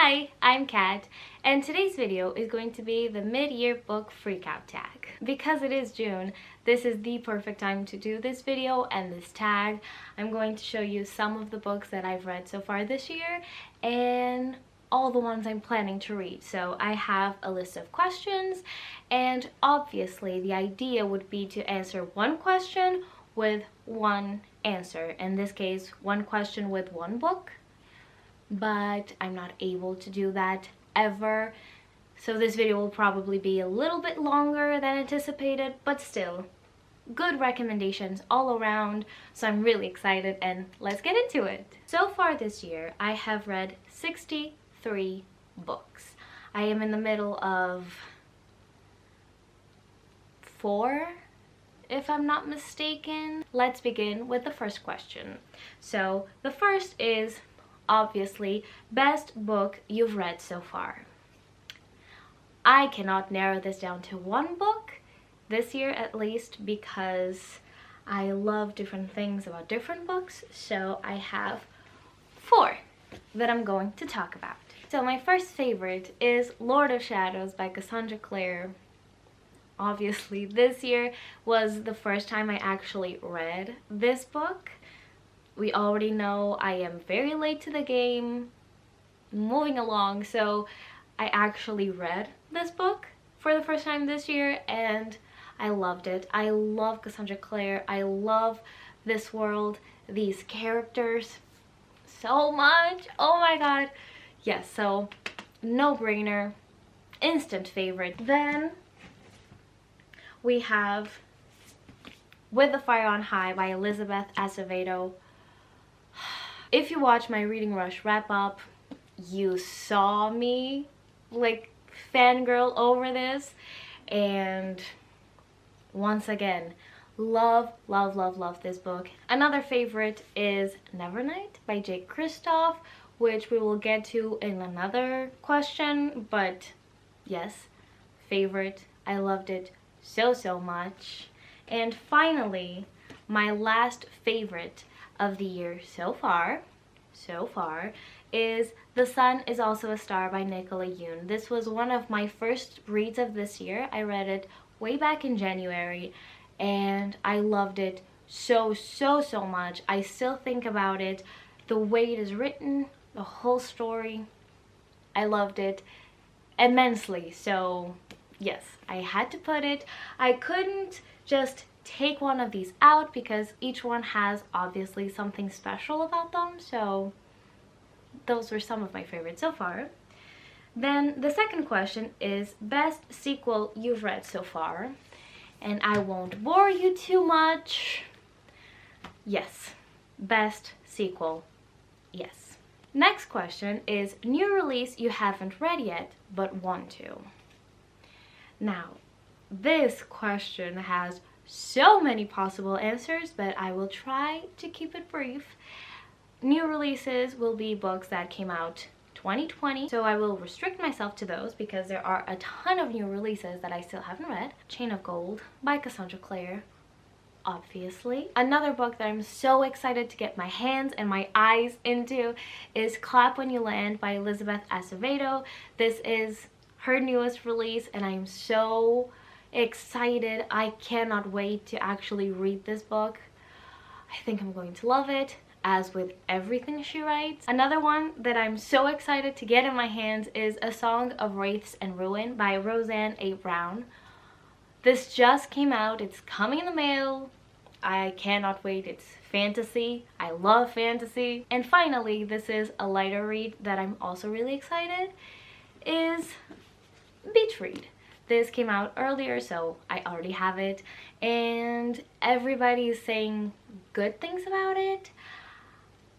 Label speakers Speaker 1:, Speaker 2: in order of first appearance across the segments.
Speaker 1: Hi, I'm Kat, and today's video is going to be the mid-year book freakout tag. Because it is June, this is the perfect time to do this video and this tag. I'm going to show you some of the books that I've read so far this year and all the ones I'm planning to read. So I have a list of questions, and obviously the idea would be to answer one question with one answer. In this case, one question with one book. But I'm not able to do that ever, so this video will probably be a little bit longer than anticipated, but still good recommendations all around, so I'm really excited and let's get into it. So far this year I have read 63 books. I am in the middle of 4, if I'm not mistaken. Let's begin with the first question. So the first is obviously best book you've read so far. I cannot narrow this down to one book this year, at least, because I love different things about different books, so I have 4 that I'm going to talk about. So my first favorite is Lord of Shadows by Cassandra Clare. Obviously this year was the first time I actually read this book. We already know I am very late to the game, moving along, so I actually read this book for the first time this year and I loved it. I love Cassandra Clare. I love this world, these characters so much. Oh my god. Yes, so no-brainer, instant favorite. Then we have With the Fire on High by Elizabeth Acevedo. If you watch my Reading Rush wrap-up, you saw me like fangirl over this, and once again, love this book. Another favorite is Nevernight by Jake Kristoff, which we will get to in another question, but yes, favorite. I loved it so much. And finally, my last favorite of the year so far is The Sun Is Also a Star by Nicola Yoon. This was one of my first reads of this year. I read it way back in January and I loved it so much. I still think about it, the way it is written, the whole story. I loved it immensely. So yes, I had to put it. I couldn't just take one of these out because each one has obviously something special about them, so those were some of my favorites so far. Then the second question is best sequel you've read so far, and I won't bore you too much. Yes, best sequel, yes. Next question is new release you haven't read yet but want to. Now, this question has so many possible answers, but I will try to keep it brief. New releases will be books that came out 2020, so I will restrict myself to those because there are a ton of new releases that I still haven't read. Chain of Gold by Cassandra Clare, obviously. Another book that I'm so excited to get my hands and my eyes into is Clap When You Land by Elizabeth Acevedo. This is her newest release and I'm so excited. I cannot wait to actually read this book. I think I'm going to love it, as with everything she writes. Another one that I'm so excited to get in my hands is A Song of Wraiths and Ruin by Roseanne A. Brown. This just came out. It's coming in the mail. I cannot wait. It's fantasy. I love fantasy. And finally, this is a lighter read that I'm also really excited, is Beach Read. This came out earlier, so I already have it, and everybody is saying good things about it.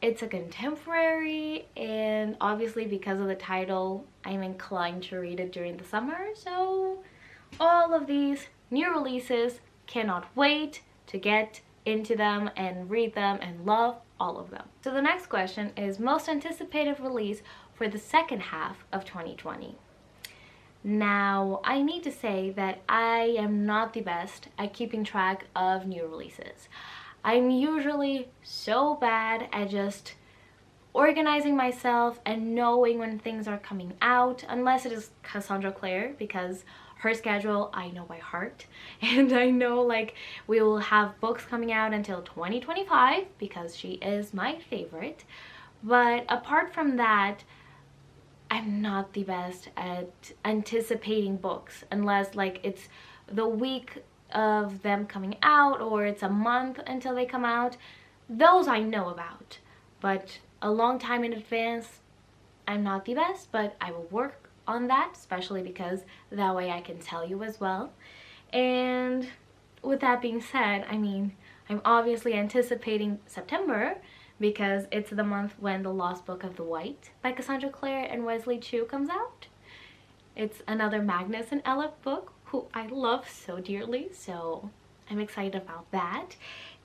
Speaker 1: It's a contemporary, and obviously because of the title, I'm inclined to read it during the summer, so all of these new releases, cannot wait to get into them and read them and love all of them. So the next question is most anticipated release for the second half of 2020. Now, I need to say that I am not the best at keeping track of new releases. I'm usually so bad at just organizing myself and knowing when things are coming out, unless it is Cassandra Clare, because her schedule I know by heart, and I know like we will have books coming out until 2025 because she is my favorite. But apart from that, I'm not the best at anticipating books unless like it's the week of them coming out or it's a month until they come out. Those I know about, but a long time in advance, I'm not the best, but I will work on that, especially because that way I can tell you as well. And with that being said, I mean, I'm obviously anticipating September because it's the month when The Lost Book of the White by Cassandra Clare and Wesley Chu comes out. It's another Magnus and Ella book who I love so dearly, so I'm excited about that.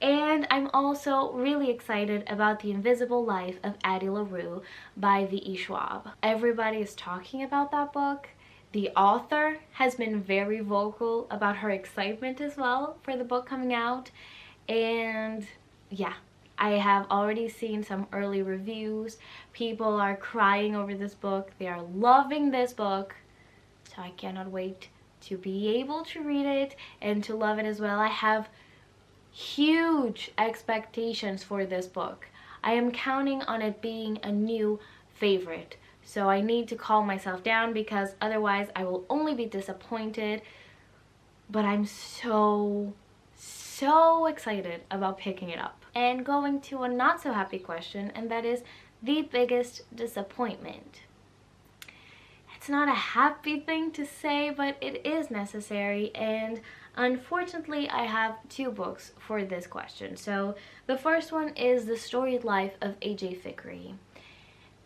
Speaker 1: And I'm also really excited about The Invisible Life of Addie LaRue by V.E. Schwab. Everybody is talking about that book. The author has been very vocal about her excitement as well for the book coming out. And yeah, I have already seen some early reviews. People are crying over this book. They are loving this book. So I cannot wait to be able to read it and to love it as well. I have huge expectations for this book. I am counting on it being a new favorite. So I need to calm myself down because otherwise I will only be disappointed. But I'm so excited about picking it up. And going to a not so happy question, and that is the biggest disappointment. It's not a happy thing to say, but it is necessary, and unfortunately I have two books for this question. So the first one is The Storied Life of A.J. Fikry.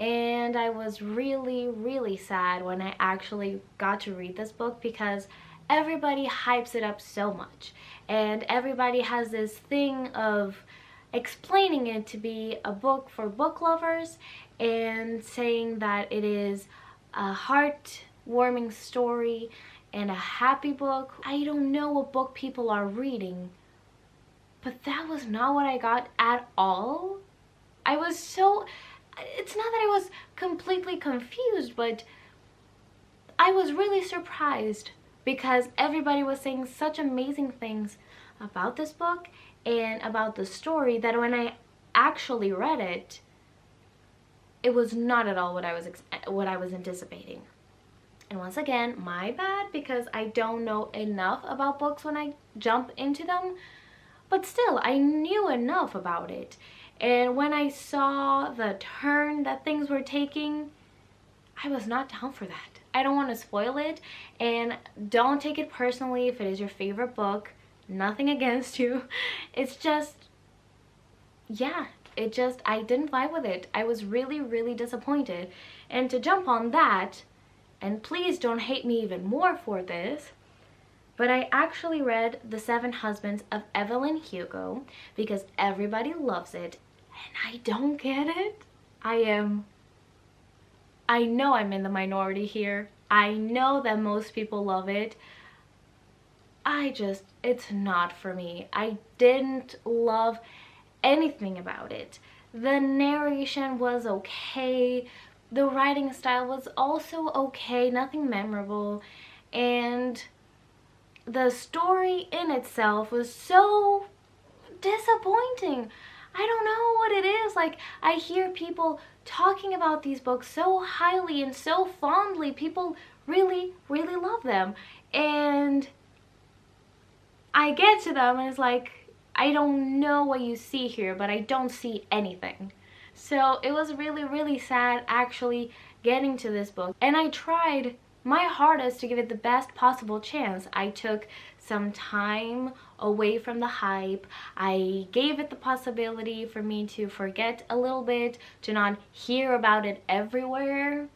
Speaker 1: And I was really sad when I actually got to read this book because everybody hypes it up so much. And everybody has this thing of explaining it to be a book for book lovers and saying that it is a heartwarming story and a happy book. I don't know what book people are reading, but that was not what I got at all. It's not that I was completely confused, but I was really surprised because everybody was saying such amazing things about this book and about the story that when I actually read it, it was not at all what I was anticipating. And once again, my bad because I don't know enough about books when I jump into them, but still, I knew enough about it. And when I saw the turn that things were taking, I was not down for that. I don't want to spoil it, and don't take it personally if it is your favorite book. Nothing against you. It's just, yeah, I didn't vibe with it. I was really disappointed. And to jump on that, and please don't hate me even more for this, but I actually read The Seven Husbands of Evelyn Hugo because everybody loves it, and I don't get it. I know I'm in the minority here. I know that most people love it. It's not for me. I didn't love anything about it. The narration was okay. The writing style was also okay, nothing memorable. And the story in itself was so disappointing. I don't know what it is. Like, I hear people talking about these books so highly and so fondly. People really love them. And I get to them and it's like, I don't know what you see here, but I don't see anything. So it was really sad actually getting to this book. And I tried my hardest to give it the best possible chance. I took some time away from the hype. I gave it the possibility for me to forget a little bit, to not hear about it everywhere.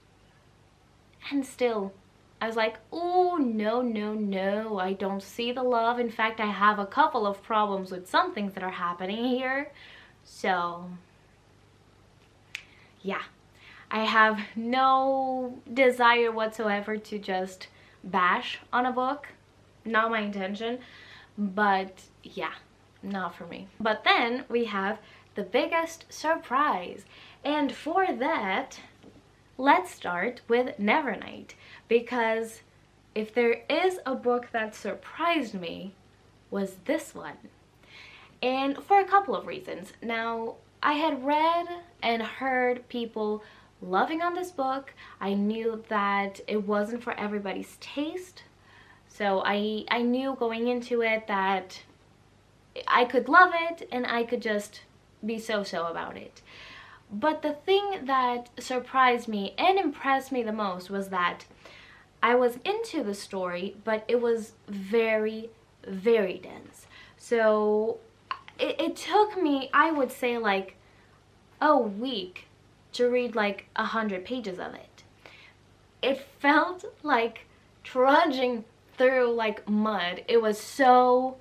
Speaker 1: And still, I was like, oh, no, I don't see the love. In fact, I have a couple of problems with some things that are happening here. So, yeah. I have no desire whatsoever to just bash on a book. Not my intention. But, yeah, not for me. But then we have the biggest surprise. And for that, let's start with Nevernight, because if there is a book that surprised me, was this one. And for a couple of reasons. Now, I had read and heard people loving on this book. I knew that it wasn't for everybody's taste. So I knew going into it that I could love it and I could just be so-so about it. But the thing that surprised me and impressed me the most was that I was into the story, but it was very, very dense. So it took me, I would say, like a week to read like 100 pages of it. It felt like trudging through like mud. It was so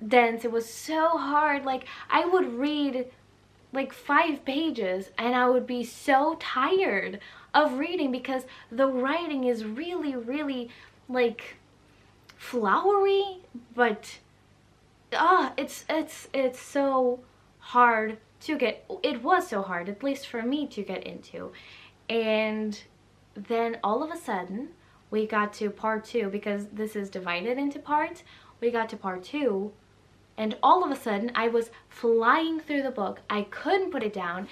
Speaker 1: dense. It was so hard. Like, I would read like 5 pages and I would be so tired of reading because the writing is really, really like flowery, but it's so hard to get. It was so hard, at least for me, to get into. And then all of a sudden we got to part 2, because this is divided into parts. We got to part 2, and all of a sudden I was flying through the book. I couldn't put it down.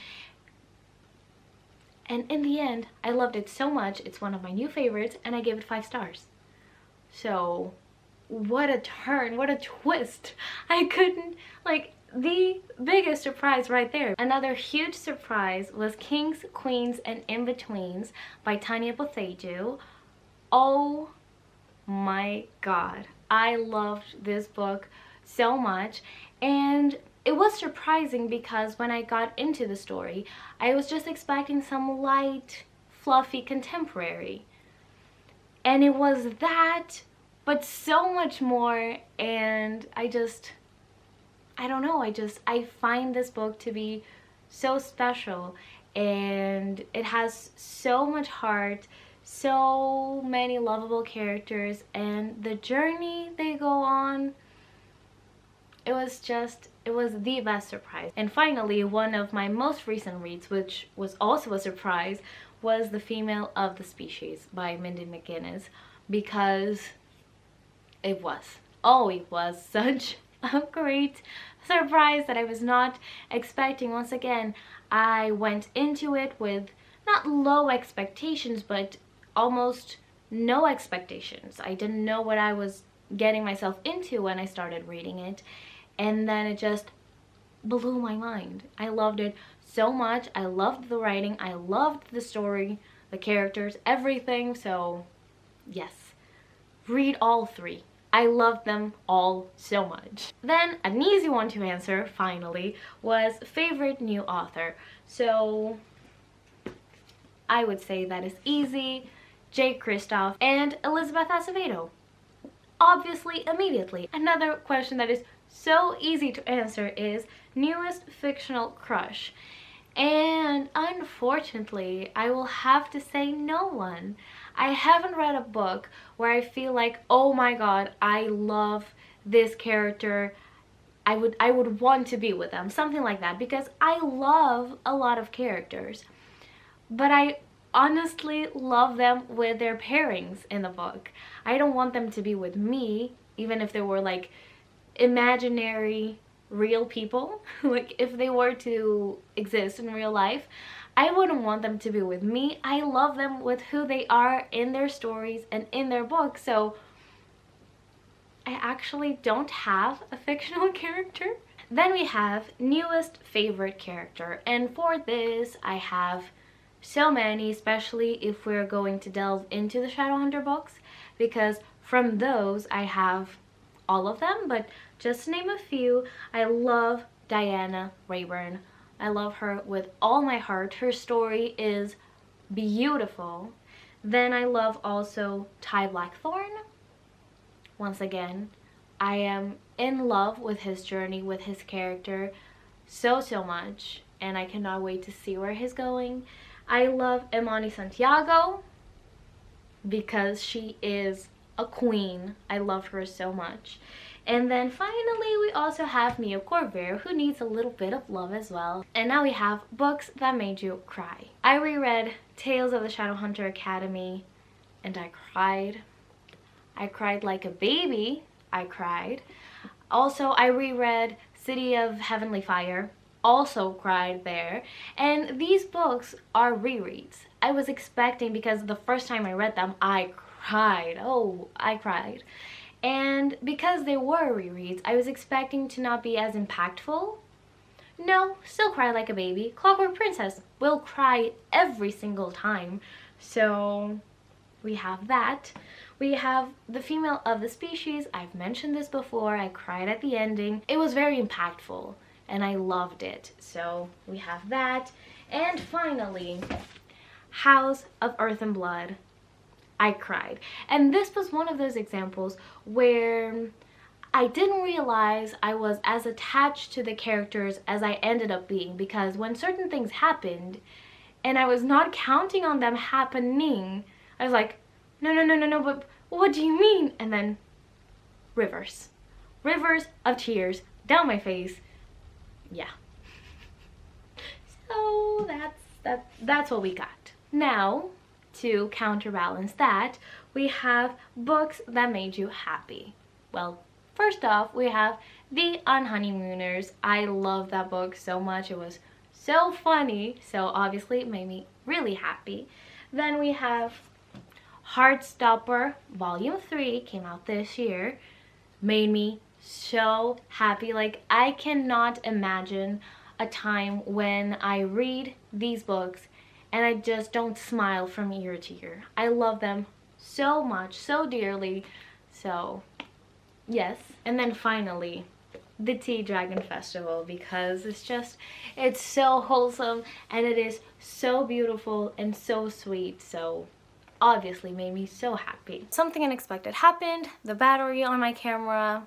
Speaker 1: And in the end, I loved it so much. It's one of my new favorites, and I gave it 5 stars. So what a turn, what a twist. I couldn't, like, the biggest surprise right there. Another huge surprise was Kings, Queens, and In-Betweens by Tanya Bothaju. Oh my god. I loved this book so much, and it was surprising because when I got into the story, I was just expecting some light, fluffy contemporary. And it was that, but so much more, and I don't know, I find this book to be so special, and it has so much heart, so many lovable characters, and the journey they go on, it was the best surprise. And finally, one of my most recent reads, which was also a surprise, was The Female of the Species by Mindy McGinnis, because it was such a great surprise that I was not expecting. Once again, I went into it with not low expectations, but almost no expectations. I didn't know what I was getting myself into when I started reading it, and then it just blew my mind. I loved it so much. I loved the writing, I loved the story, the characters, everything. So yes, read all 3. I loved them all so much. Then an easy one to answer, finally, was favorite new author. So I would say that is easy. J. Kristoff and Elizabeth Acevedo. Obviously, immediately. Another question that is so easy to answer is newest fictional crush. And unfortunately, I will have to say no one. I haven't read a book where I feel like, oh my god, I love this character. I would want to be with them, something like that, because I love a lot of characters. But I honestly love them with their pairings in the book. I don't want them to be with me, even if they were like imaginary real people. Like, if they were to exist in real life, I wouldn't want them to be with me. I love them with who they are in their stories and in their books. So I actually don't have a fictional character. Then we have newest favorite character, and for this I have so many, especially if we're going to delve into the Shadowhunter books, because from those I have all of them, but just to name a few, I love Diana Rayburn. I love her with all my heart. Her story is beautiful. Then I love also Ty Blackthorne. Once again, I am in love with his journey, with his character so much, and I cannot wait to see where he's going. I love Imani Santiago because she is a queen. I love her so much. And then finally, we also have Mia Corvair, who needs a little bit of love as well. And now we have books that made you cry. I reread Tales of the Shadowhunter Academy, and I cried. I cried like a baby. I cried. Also, I reread City of Heavenly Fire. Also cried there. And these books are rereads. I was expecting, because the first time I read them, I cried. Oh, I cried. And because they were rereads, I was expecting to not be as impactful. No, still cry like a baby. Clockwork Princess will cry every single time. So we have that. We have The Female of the Species. I've mentioned this before. I cried at the ending. It was very impactful and I loved it. So we have that. And finally, House of Earth and Blood. I cried. And this was one of those examples where I didn't realize I was as attached to the characters as I ended up being, because when certain things happened and I was not counting on them happening, I was like, no, but what do you mean? And then rivers of tears down my face. Yeah. So that's what we got. Now, to counterbalance that, we have books that made you happy. Well, first off, we have The Unhoneymooners. I love that book so much. It was so funny, so obviously it made me really happy. Then we have Heartstopper Volume 3, came out this year. Made me so happy. Like, I cannot imagine a time when I read these books and I just don't smile from ear to ear. I love them so much, so dearly. So, yes. And then finally, the Tea Dragon Festival, because it's so wholesome and it is so beautiful and so sweet. So, obviously made me so happy. Something unexpected happened. The battery on my camera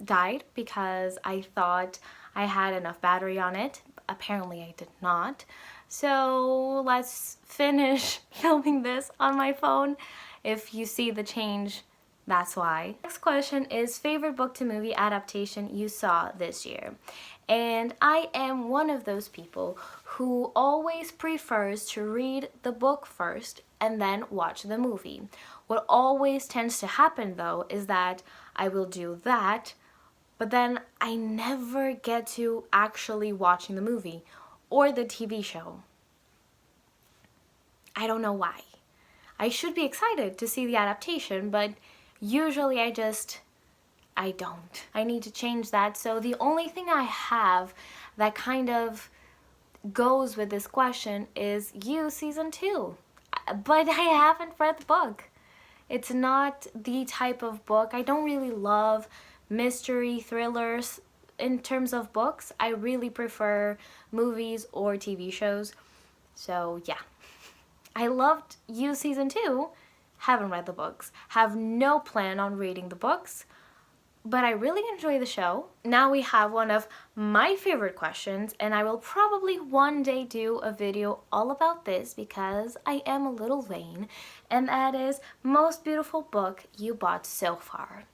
Speaker 1: died because I thought I had enough battery on it. Apparently I did not. So let's finish filming this on my phone. If you see the change, that's why. Next question is favorite book to movie adaptation you saw this year. And I am one of those people who always prefers to read the book first and then watch the movie. What always tends to happen though is that I will do that, but then I never get to actually watching the movie or the TV show. I don't know why. I should be excited to see the adaptation, but usually I don't. I need to change that. So the only thing I have that kind of goes with this question is You Season 2. But I haven't read the book. It's not the type of book. I don't really love mystery thrillers in terms of books. I really prefer movies or TV shows. So yeah. I loved You Season 2. Haven't read the books. Have no plan on reading the books. But I really enjoy the show. Now we have one of my favorite questions, and I will probably one day do a video all about this because I am a little vain, and that is most beautiful book you bought so far.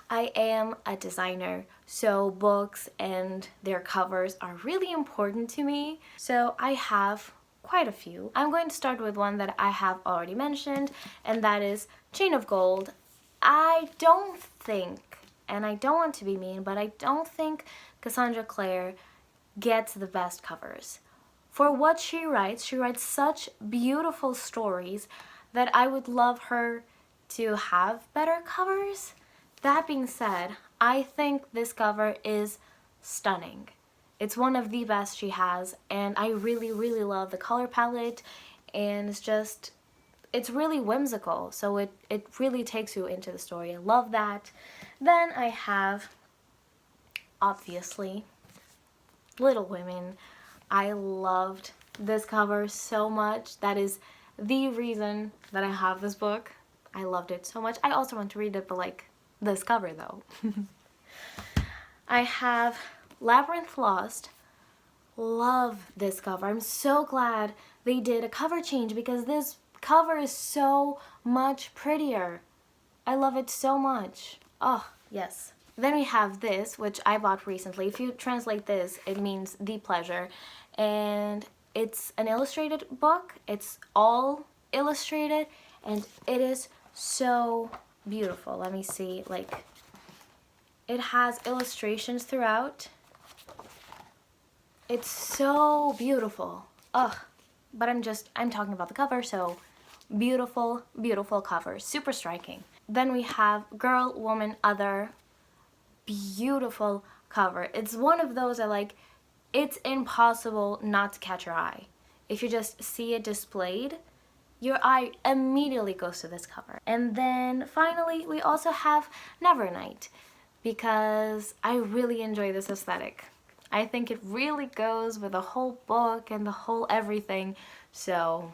Speaker 1: I am a designer, so books and their covers are really important to me. So I have quite a few. I'm going to start with one that I have already mentioned, and that is Chain of Gold. I don't think, and I don't want to be mean, but I don't think Cassandra Clare gets the best covers. For what she writes such beautiful stories that I would love her to have better covers. That being said, I think this cover is stunning. It's one of the best she has, and I really, really love the color palette, and it's really whimsical, so it really takes you into the story. I love that. Then I have, obviously, Little Women. I loved this cover so much. That is the reason that I have this book. I loved it so much. I also want to read it, but like this cover though. I have Labyrinth Lost. Love this cover. I'm so glad they did a cover change because this cover is so much prettier. I love it so much. Oh, yes. Then we have this, which I bought recently. If you translate this, it means the pleasure. And it's an illustrated book. It's all illustrated and it is so beautiful. Let me see, like, it has illustrations throughout. It's so beautiful. Ugh. But I'm talking about the cover, so beautiful, beautiful cover. Super striking. Then we have Girl, Woman, Other. Beautiful cover. It's one of those that, like, it's impossible not to catch your eye. If you just see it displayed, your eye immediately goes to this cover. And then finally, we also have Nevernight, because I really enjoy this aesthetic. I think it really goes with the whole book and the whole everything. So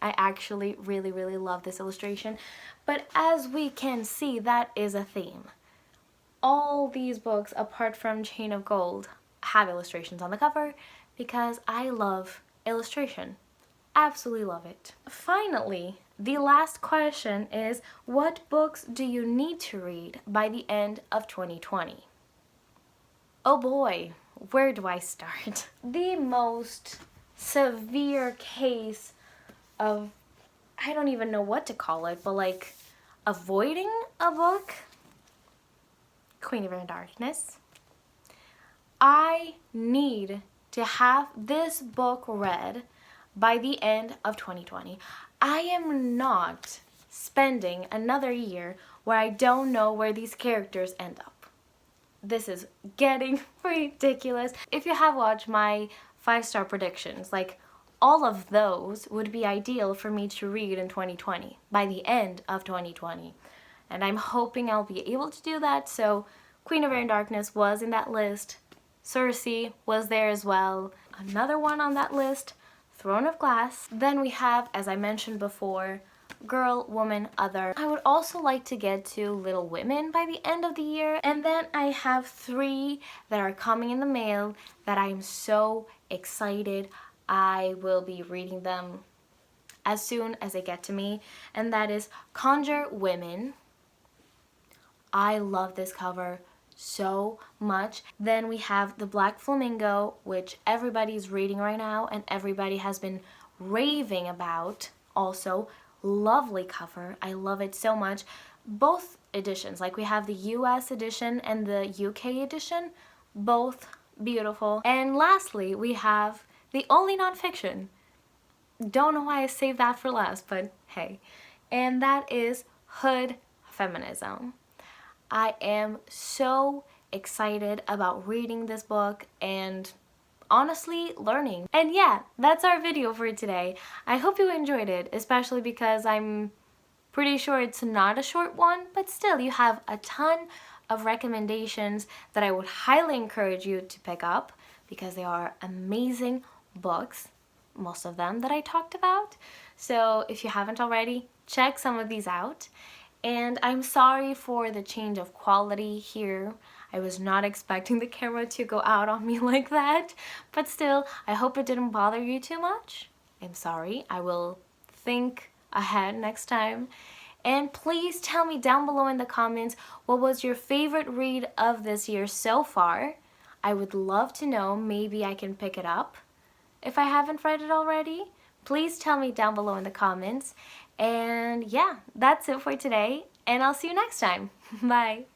Speaker 1: I actually really, really love this illustration. But as we can see, that is a theme. All these books, apart from Chain of Gold, have illustrations on the cover because I love illustration. Absolutely love it. Finally, the last question is, what books do you need to read by the end of 2020? Oh boy, where do I start? The most severe case of, I don't even know what to call it, but like avoiding a book, Queen of Darkness. I need to have this book read by the end of 2020. I am not spending another year where I don't know where these characters end up. This is getting ridiculous. If you have watched my 5-star predictions, like, all of those would be ideal for me to read in 2020, by the end of 2020. And I'm hoping I'll be able to do that, so Queen of Air and Darkness was in that list. Circe was there as well. Another one on that list, Throne of Glass. Then we have, as I mentioned before, Girl, Woman, Other. I would also like to get to Little Women by the end of the year. And then I have 3 that are coming in the mail that I'm so excited. I will be reading them as soon as they get to me. And that is Conjure Women. I love this cover so much. Then we have The Black Flamingo, which everybody's reading right now and everybody has been raving about. Also, lovely cover. I love it so much. Both editions, like we have the US edition and the UK edition, both beautiful. And lastly, we have the only nonfiction. Don't know why I saved that for last, but hey. And that is Hood Feminism. I am so excited about reading this book and honestly learning. And yeah, that's our video for today. I hope you enjoyed it, especially because I'm pretty sure it's not a short one, but still you have a ton of recommendations that I would highly encourage you to pick up because they are amazing books, most of them that I talked about. So if you haven't already, check some of these out. And I'm sorry for the change of quality here. I was not expecting the camera to go out on me like that, but still, I hope it didn't bother you too much. I'm sorry. I will think ahead next time. And please tell me down below in the comments what was your favorite read of this year so far. I would love to know. Maybe I can pick it up if I haven't read it already. Please tell me down below in the comments. And yeah, that's it for today, and I'll see you next time. Bye.